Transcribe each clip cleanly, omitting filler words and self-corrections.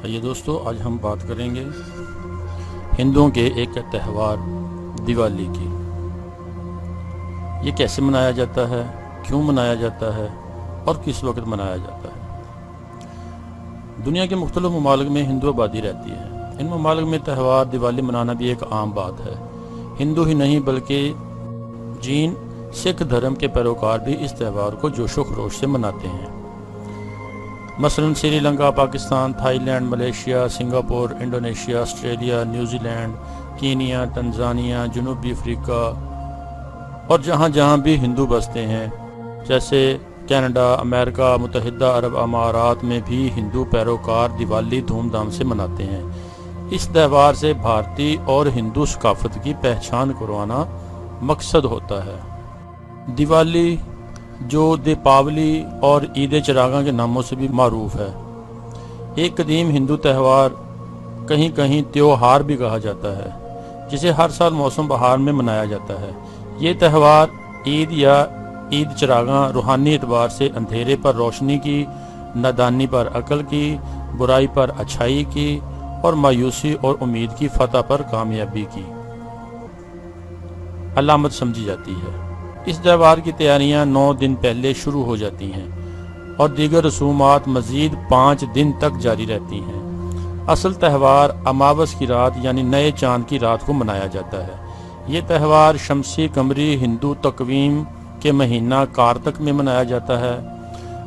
یہ دوستو، آج ہم بات کریں گے ہندوؤں کے ایک تہوار دیوالی کی۔ یہ کیسے منایا جاتا ہے، کیوں منایا جاتا ہے اور کس وقت منایا جاتا ہے۔ دنیا کے مختلف ممالک میں ہندو آبادی رہتی ہے۔ ان ممالک میں تہوار دیوالی منانا بھی ایک عام بات ہے۔ ہندو ہی نہیں بلکہ جین سکھ دھرم کے پیروکار بھی اس تہوار کو جوش و خروش سے مناتے ہیں۔ مثلاً Sri Lanka, Pakistan, Thailand, Malaysia, Singapore, Indonesia, Australia, New Zealand, Kenya, Tanzania, جنوبی افریقہ اور جہاں جہاں بھی ہندو بستے ہیں جیسے کینیڈا، امریکہ، متحدہ عرب امارات میں بھی ہندو پیروکار دیوالی دھوم دھام سے مناتے ہیں۔ اس تہوار سے بھارتی اور ہندو ثقافت کی پہچان کروانا مقصد ہوتا ہے۔ دیوالی جو دیپاولی اور عید چراغاں کے ناموں سے بھی معروف ہے، ایک قدیم ہندو تہوار، کہیں کہیں تیوہار بھی کہا جاتا ہے، جسے ہر سال موسم بہار میں منایا جاتا ہے۔ یہ تہوار عید یا عید چراغاں روحانی اعتبار سے اندھیرے پر روشنی کی، نادانی پر عقل کی، برائی پر اچھائی کی اور مایوسی اور امید کی فتح پر کامیابی کی علامت سمجھی جاتی ہے۔ اس تہوار کی تیاریاں 9 دن پہلے شروع ہو جاتی ہیں اور دیگر رسومات مزید 5 دن تک جاری رہتی ہیں۔ اصل تہوار اماوس کی رات یعنی نئے چاند کی رات کو منایا جاتا ہے۔ یہ تہوار شمسی قمری ہندو تقویم کے مہینہ کارتک میں منایا جاتا ہے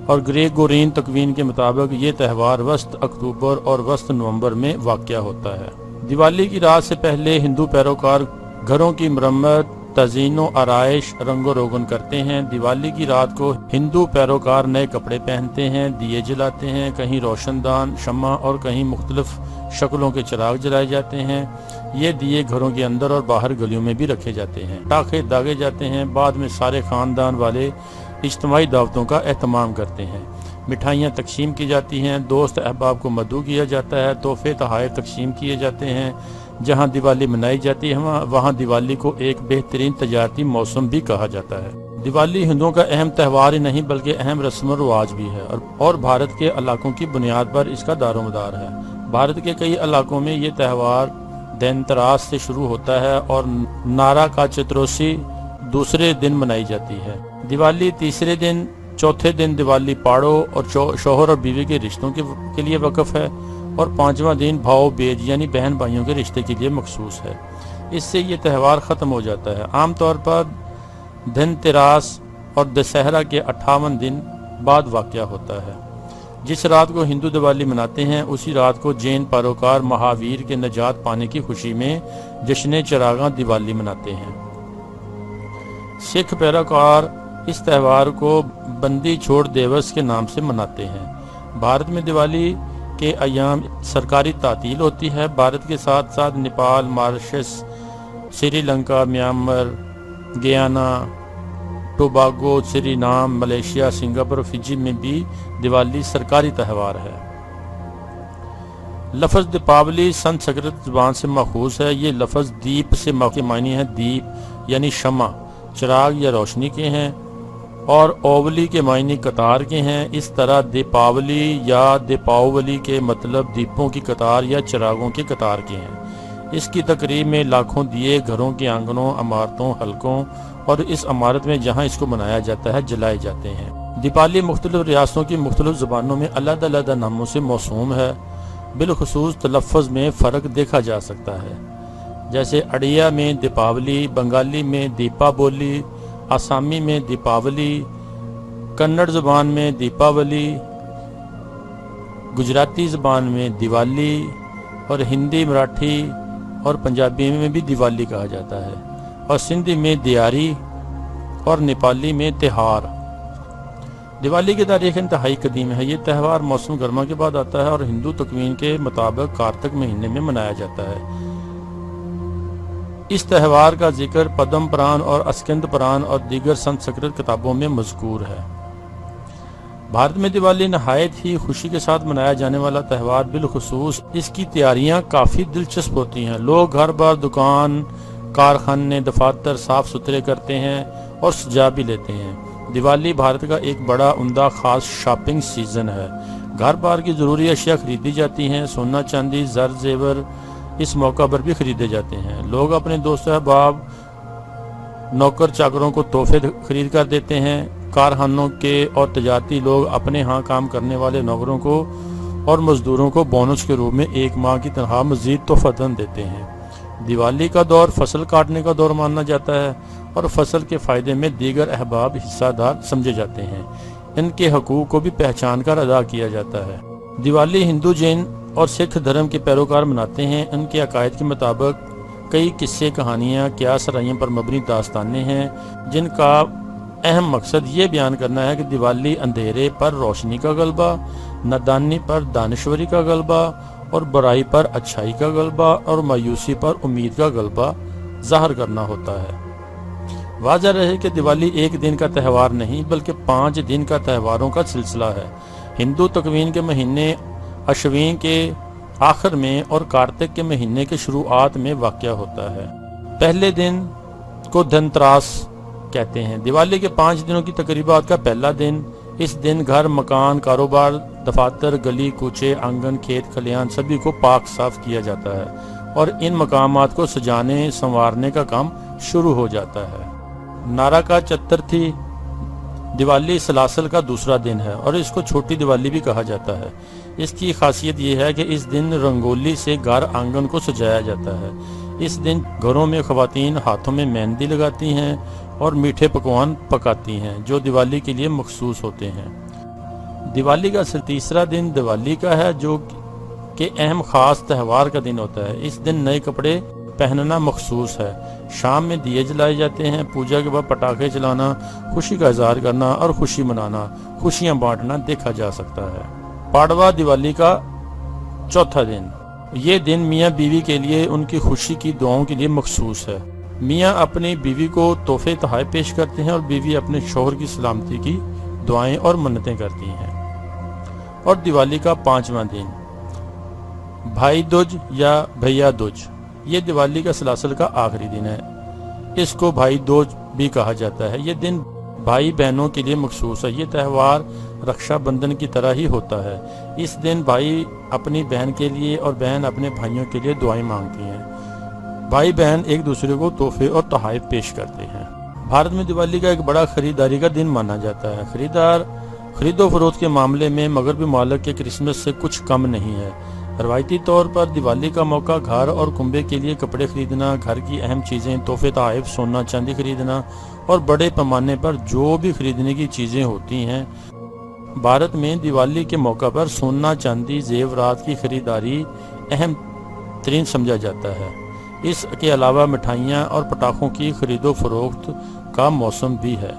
اور گریگورین تقویم کے مطابق یہ تہوار وسط اکتوبر اور وسط نومبر میں واقع ہوتا ہے۔ دیوالی کی رات سے پہلے ہندو پیروکار گھروں کی مرمت، تزئین و آرائش، رنگ و روگن کرتے ہیں۔ دیوالی کی رات کو ہندو پیروکار نئے کپڑے پہنتے ہیں، دیے جلاتے ہیں، کہیں روشن دان، شمع اور کہیں مختلف شکلوں کے چراغ جلائے جاتے ہیں۔ یہ دیے گھروں کے اندر اور باہر گلیوں میں بھی رکھے جاتے ہیں، پٹاخے داغے جاتے ہیں۔ بعد میں سارے خاندان والے اجتماعی دعوتوں کا اہتمام کرتے ہیں، مٹھائیاں تقسیم کی جاتی ہیں، دوست احباب کو مدعو کیا جاتا ہے، تحفے تحائف تقسیم کیے جاتے ہیں۔ جہاں دیوالی منائی جاتی ہے وہاں دیوالی کو ایک بہترین تجارتی موسم بھی کہا جاتا ہے۔ دیوالی ہندوؤں کا اہم تہوار ہی نہیں بلکہ اہم رسم و رواج بھی ہے اور بھارت کے علاقوں کی بنیاد پر اس کا دار و مدار ہے۔ بھارت کے کئی علاقوں میں یہ تہوار دھنتراس سے شروع ہوتا ہے اور نارا کا چتروسی دوسرے دن منائی جاتی ہے۔ دیوالی تیسرے دن، چوتھے دن دیوالی پاڑو اور شوہر اور بیوی کے رشتوں کے لیے وقف ہے اور 5واں دن بھاؤ بیج یعنی بہن بھائیوں کے رشتے کے لیے مخصوص ہے۔ اس سے یہ تہوار ختم ہو جاتا ہے۔ عام طور پر دھنتراس اور دسہرہ کے 58 دن بعد واقع ہوتا ہے۔ جس رات کو ہندو دیوالی مناتے ہیں اسی رات کو جین پیروکار مہاویر کے نجات پانے کی خوشی میں جشن چراغاں دیوالی مناتے ہیں۔ سکھ پیروکار اس تہوار کو بندی چھوڑ دیوس کے نام سے مناتے ہیں۔ بھارت میں دیوالی کے ایام سرکاری تعطیل ہوتی ہے۔ بھارت کے ساتھ ساتھ Nepal, Mauritius, Sri Lanka, Myanmar, Guyana, Tobago, سری نام، ملیشیا، سنگاپور اور فجی میں بھی دیوالی سرکاری تہوار ہے۔ لفظ دیپاولی سنسکرت زبان سے ماخوذ ہے۔ یہ لفظ دیپ سے معنی ہے، دیپ یعنی شمع، چراغ یا روشنی کے ہیں، اور اولی کے معنی قطار کے ہیں۔ اس طرح دیپاولی یا دیپاولی کے مطلب دیپوں کی قطار یا چراغوں کی قطار کے ہیں۔ اس کی تقریب میں لاکھوں دیے گھروں کے آنگنوں، عمارتوں، حلقوں اور اس عمارت میں جہاں اس کو منایا جاتا ہے جلائے جاتے ہیں۔ دیپالی مختلف ریاستوں کی مختلف زبانوں میں علیحدہ علیحدہ ناموں سے موسوم ہے۔ بالخصوص تلفظ میں فرق دیکھا جا سکتا ہے، جیسے اڑیا میں دیپاولی، بنگالی میں دیپا بولی، آسامی میں دیپاولی، کنڑ زبان میں دیپاولی، گجراتی زبان میں دیوالی اور ہندی، مراٹھی اور پنجابی میں بھی دیوالی کہا جاتا ہے، اور سندھی میں دیاری اور نیپالی میں تہوار۔ دیوالی کی تاریخ انتہائی قدیم ہے۔ یہ تہوار موسم گرما کے بعد آتا ہے اور ہندو تقویم کے مطابق کارتک مہینے میں منایا جاتا ہے۔ اس تہوار کا ذکر پدم پران اور اسکند پران اور دیگر سنسکرت کتابوں میں مذکور ہے۔ بھارت میں دیوالی نہایت ہی خوشی کے ساتھ منایا جانے والا تہوار، بالخصوص اس کی تیاریاں کافی دلچسپ ہوتی ہیں۔ لوگ گھر بار، دکان، کارخانے، دفاتر صاف ستھرے کرتے ہیں اور سجا بھی لیتے ہیں۔ دیوالی بھارت کا ایک بڑا عمدہ خاص شاپنگ سیزن ہے۔ گھر بار کی ضروری اشیاء خریدی جاتی ہیں، سونا چاندی زر زیور اس موقع پر بھی خریدے جاتے ہیں۔ لوگ اپنے دوست احباب نوکر چاکروں کو تحفے خرید کر دیتے ہیں۔ کارخانوں کے اور تجارتی لوگ اپنے ہاں کام کرنے والے نوکروں کو اور مزدوروں کو بونس کے روپ میں 1 ماہ کی تنخواہ مزید تحفہ دیتے ہیں۔ دیوالی کا دور فصل کاٹنے کا دور مانا جاتا ہے اور فصل کے فائدے میں دیگر احباب حصہ دار سمجھے جاتے ہیں۔ ان کے حقوق کو بھی پہچان کر ادا کیا جاتا ہے۔ دیوالی ہندو، جین اور سکھ دھرم کے پیروکار مناتے ہیں۔ ان کے عقائد کے مطابق کئی قصے، کہانیاں، قیاس رائیوں پر مبنی داستانیں ہیں جن کا اہم مقصد یہ بیان کرنا ہے کہ دیوالی اندھیرے پر روشنی کا غلبہ، نادانی پر دانشوری کا غلبہ اور برائی پر اچھائی کا غلبہ اور مایوسی پر امید کا غلبہ ظاہر کرنا ہوتا ہے۔ واضح رہے کہ دیوالی ایک دن کا تہوار نہیں بلکہ 5 دن کا تہواروں کا سلسلہ ہے۔ ہندو تقویم کے مہینے اشوین کے آخر میں اور کارتک کے مہینے کے شروعات میں واقع ہوتا ہے۔ پہلے دن کو دھنتراس کہتے ہیں۔ دیوالی کے 5 دنوں کی تقریبات کا پہلا دن، اس دن گھر، مکان، کاروبار، دفاتر، گلی کوچے، آنگن، کھیت کھلیان سبھی کو پاک صاف کیا جاتا ہے اور ان مقامات کو سجانے سنوارنے کا کام شروع ہو جاتا ہے۔ نارکا چترتھی دیوالی سلاسل کا دوسرا دن ہے اور اس کو چھوٹی دیوالی بھی کہا جاتا ہے۔ اس کی خاصیت یہ ہے کہ اس دن رنگولی سے گھر آنگن کو سجایا جاتا ہے۔ اس دن گھروں میں خواتین ہاتھوں میں مہندی لگاتی ہیں اور میٹھے پکوان پکاتی ہیں جو دیوالی کے لیے مخصوص ہوتے ہیں۔ دیوالی کا تیسرا دن دیوالی کا ہے جو کہ اہم خاص تہوار کا دن ہوتا ہے۔ اس دن نئے کپڑے پہننا مخصوص ہے۔ شام میں دیے جلائے جاتے ہیں۔ پوجا کے بعد پٹاخے چلانا، خوشی کا اظہار کرنا اور خوشی منانا، خوشیاں بانٹنا دیکھا جا سکتا ہے۔ پاڑوا دیوالی کا چوتھا دن، یہ دن میاں بیوی کے لیے ان کی خوشی کی دعاؤں کے لیے مخصوص ہے۔ میاں اپنی بیوی کو تحفے تحائف پیش کرتے ہیں اور بیوی اپنے شوہر کی سلامتی کی دعائیں اور منتیں کرتی ہیں۔ اور دیوالی کا 5واں دن، بھائی دوج یا بھیا دوج، یہ دیوالی کا سلاسل کا آخری دن ہے۔ اس کو بھائی دوج بھی کہا جاتا ہے۔ یہ دن بھائی بہنوں کے لیے مخصوص ہے۔ یہ تہوار رکشا بندھن کی طرح ہی ہوتا ہے۔ اس دن بھائی اپنی بہن کے لیے اور بہن اپنے بھائیوں کے لیے دعائیں مانگتی ہیں۔ بھائی بہن ایک دوسرے کو تحفے اور تحائف پیش کرتے ہیں۔ بھارت میں دیوالی کا ایک بڑا خریداری کا دن مانا جاتا ہے۔ خریدار خرید و فروخت کے معاملے میں مغربی ممالک کے کرسمس سے کچھ کم نہیں ہے۔ روایتی طور پر دیوالی کا موقع گھر اور کنبے کے لیے کپڑے خریدنا، گھر کی اہم چیزیں، تحفے تحائف، سونا چاندی خریدنا اور بڑے پیمانے پر جو بھی خریدنے کی چیزیں ہوتی ہیں۔ بھارت میں دیوالی کے موقع پر سونا چاندی زیورات کی خریداری اہم ترین سمجھا جاتا ہے۔ اس کے علاوہ مٹھائیاں اور پٹاخوں کی خرید و فروخت کا موسم بھی ہے۔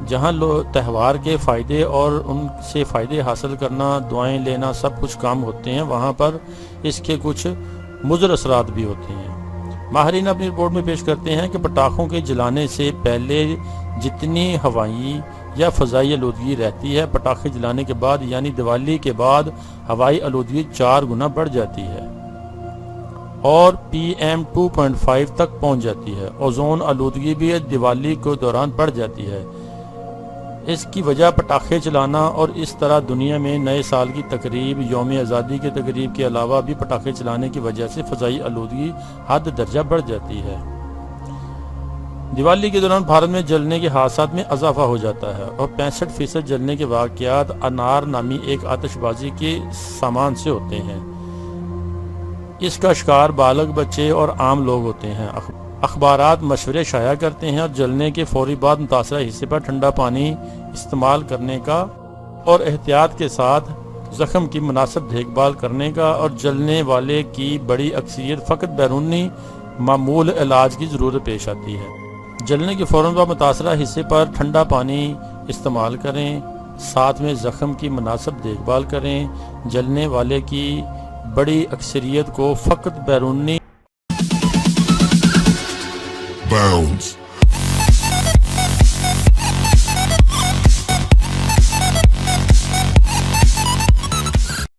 جہاں تہوار کے فائدے اور ان سے فائدے حاصل کرنا، دعائیں لینا سب کچھ کام ہوتے ہیں، وہاں پر اس کے کچھ مضر اثرات بھی ہوتے ہیں۔ ماہرین اپنی رپورٹ میں پیش کرتے ہیں کہ پٹاخوں کے جلانے سے پہلے جتنی ہوائی یا فضائی آلودگی رہتی ہے، پٹاخے جلانے کے بعد یعنی دیوالی کے بعد ہوائی آلودگی 4 گنا بڑھ جاتی ہے اور PM 2.5 تک پہنچ جاتی ہے۔ اوزون آلودگی بھی دیوالی کے دوران بڑھ جاتی ہے۔ اس کی وجہ پٹاخے چلانا اور اس طرح دنیا میں نئے سال کی تقریب، یوم آزادی کی تقریب کے علاوہ بھی پٹاخے چلانے کی وجہ سے فضائی آلودگی حد درجہ بڑھ جاتی ہے۔ دیوالی کے دوران بھارت میں جلنے کے حادثات میں اضافہ ہو جاتا ہے اور 65% جلنے کے واقعات انار نامی ایک آتش بازی کے سامان سے ہوتے ہیں۔ اس کا شکار بالغ، بچے اور عام لوگ ہوتے ہیں۔ اخبارات مشورے شائع کرتے ہیں اور جلنے کے فوری بعد متاثرہ حصے پر ٹھنڈا پانی استعمال کرنے کا اور احتیاط کے ساتھ زخم کی مناسب دیکھ بھال کرنے کا، اور جلنے والے کی بڑی اکثریت فقط بیرونی معمول علاج کی ضرورت پیش آتی ہے۔ جلنے کے فوراً بعد متاثرہ حصے پر ٹھنڈا پانی استعمال کریں، ساتھ میں زخم کی مناسب دیکھ بھال کریں۔ جلنے والے کی بڑی اکثریت کو فقط بیرونی Bounds.